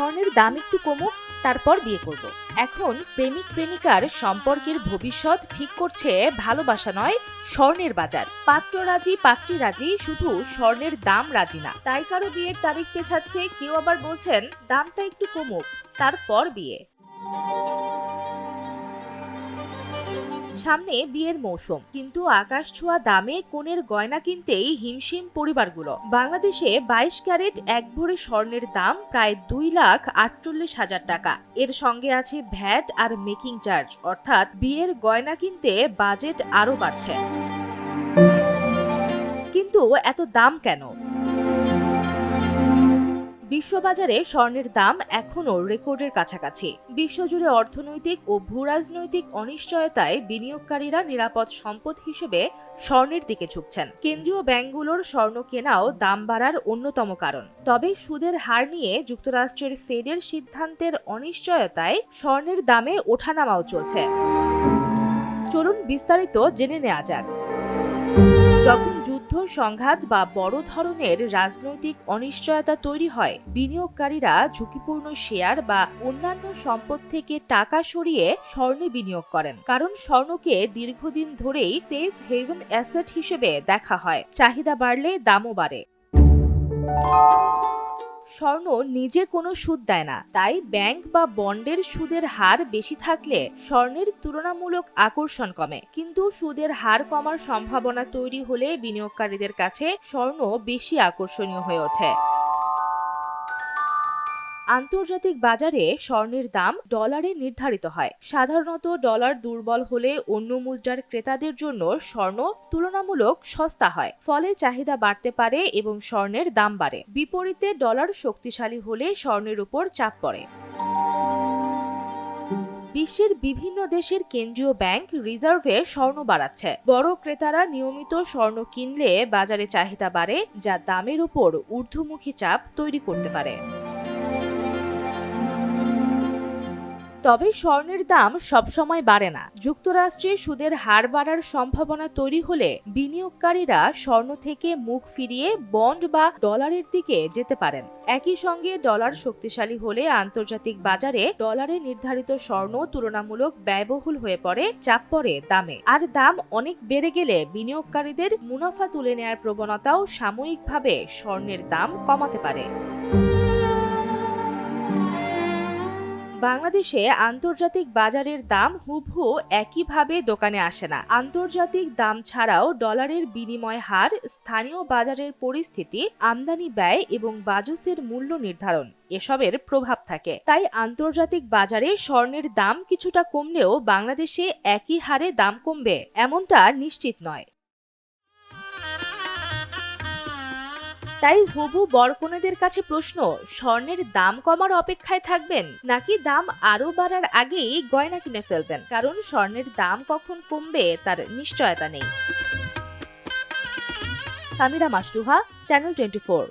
স্বর্ণের দাম একটু কমুক, তারপর বিয়ে করব। এখন প্রেমিক প্রেমিকার সম্পর্কের ভবিষ্যৎ ঠিক করছে ভালোবাসা নয়, স্বর্ণের বাজার। পাত্র রাজি পাত্রী রাজি, শুধু স্বর্ণের দাম রাজি না। তাই কারো বিয়ের তারিখ পেছাচ্ছে, কেউ আবার বলছেন দামটা একটু কমুক, তারপর বিয়ে। সামনে বিয়ের মৌসুম, কিন্তু আকাশ ছোঁয়া দামে কনের গয়না কিনতেই হিমশিম পরিবারগুলো। বাংলাদেশে 22 ক্যারেট এক ভরি স্বর্ণের দাম প্রায় 2,48,000 টাকা। এর সঙ্গে আছে ভ্যাট আর মেকিং চার্জ, অর্থাৎ বিয়ের গয়না কিনতে বাজেট আরো বাড়ছে। কিন্তু এত দাম কেন? বিশ্ববাজারে স্বর্ণের দাম এখনও রেকর্ডের কাছাকাছি। বিশ্বজুড়ে অর্থনৈতিক ও ভূরাজনৈতিক অনিশ্চয়তায় বিনিয়োগকারীরা নিরাপদ সম্পদ হিসেবে স্বর্ণের দিকে ঝুঁকছেন। কেন্দ্রীয় ব্যাংকগুলোর স্বর্ণ কেনাও দাম বাড়ার অন্যতম কারণ। তবে সুদের হার নিয়ে যুক্তরাষ্ট্রের ফেডের সিদ্ধান্তের অনিশ্চয়তায় স্বর্ণের দামে ওঠানামাও চলছে। চলুন বিস্তারিত জেনে নেওয়া যাক। যখন যুদ্ধ, সংঘাত বা বড় ধরনের রাজনৈতিক অনিশ্চয়তা তৈরি হয়, বিনিয়োগকারীরা ঝুঁকিপূর্ণ শেয়ার বা অন্যান্য সম্পদ থেকে টাকা সরিয়ে স্বর্ণে বিনিয়োগ করেন, কারণ স্বর্ণকে দীর্ঘদিন ধরেই সেফ হেভেন অ্যাসেট হিসেবে দেখা হয়। চাহিদা বাড়লে দামও বাড়ে। স্বর্ণ নিজে কোনো সুদ দেয় না, তাই ব্যাংক বা বন্ডের সুদের হার বেশি থাকলে স্বর্ণের তুলনামূলক আকর্ষণ কমে। কিন্তু সুদের হার কমার সম্ভাবনা তৈরি হলে বিনিয়োগকারীদের কাছে স্বর্ণ বেশি আকর্ষণীয় হয়ে ওঠে। আন্তর্জাতিক বাজারে স্বর্ণের দাম ডলারে নির্ধারিত হয়। সাধারণত ডলার দুর্বল হলে অন্য মুদ্রার ক্রেতাদের জন্য স্বর্ণ তুলনামূলক সস্তা হয়, ফলে চাহিদা বাড়তে পারে এবং স্বর্ণের দাম বাড়ে। বিপরীতে ডলার শক্তিশালী হলে স্বর্ণের উপর চাপ পড়ে। বিশ্বের বিভিন্ন দেশের কেন্দ্রীয় ব্যাংক রিজার্ভে স্বর্ণ বাড়াচ্ছে। বড় ক্রেতারা নিয়মিত স্বর্ণ কিনলে বাজারে চাহিদা বাড়ে, যা দামের উপর ঊর্ধ্বমুখী চাপ তৈরি করতে পারে। তবে স্বর্ণের দাম সবসময় বাড়ে না। যুক্তরাষ্ট্রে সুদের হার বাড়ার সম্ভাবনা তৈরি হলে বিনিয়োগকারীরা স্বর্ণ থেকে মুখ ফিরিয়ে বন্ড বা ডলারের দিকে যেতে পারেন। একই সঙ্গে ডলার শক্তিশালী হলে আন্তর্জাতিক বাজারে ডলারে নির্ধারিত স্বর্ণ তুলনামূলক ব্যয়বহুল হয়ে পড়ে, চাপ পড়ে দামে। আর দাম অনেক বেড়ে গেলে বিনিয়োগকারীদের মুনাফা তুলে নেয়ার প্রবণতাও সাময়িকভাবে স্বর্ণের দাম কমাতে পারে। বাংলাদেশে আন্তর্জাতিক বাজারের দাম হুবহু একইভাবে দোকানে আসে না। আন্তর্জাতিক দাম ছাড়াও ডলারের বিনিময় হার, স্থানীয় বাজারের পরিস্থিতি, আমদানি ব্যয় এবং বাজুসের মূল্য নির্ধারণ এসবের প্রভাব থাকে। তাই আন্তর্জাতিক বাজারে স্বর্ণের দাম কিছুটা কমলেও বাংলাদেশে একই হারে দাম কমবে এমনটা নিশ্চিত নয়। তাই হবু বরকনেদের কাছে প্রশ্ন, স্বর্ণের দাম কমার অপেক্ষায় থাকবেন নাকি দাম আরো বাড়ার আগেই গয়না কিনে ফেলবেন? কারণ স্বর্ণের দাম কখন কমবে তার নিশ্চয়তা নেই। সামিরা মাসরুহা, চ্যানেল 24।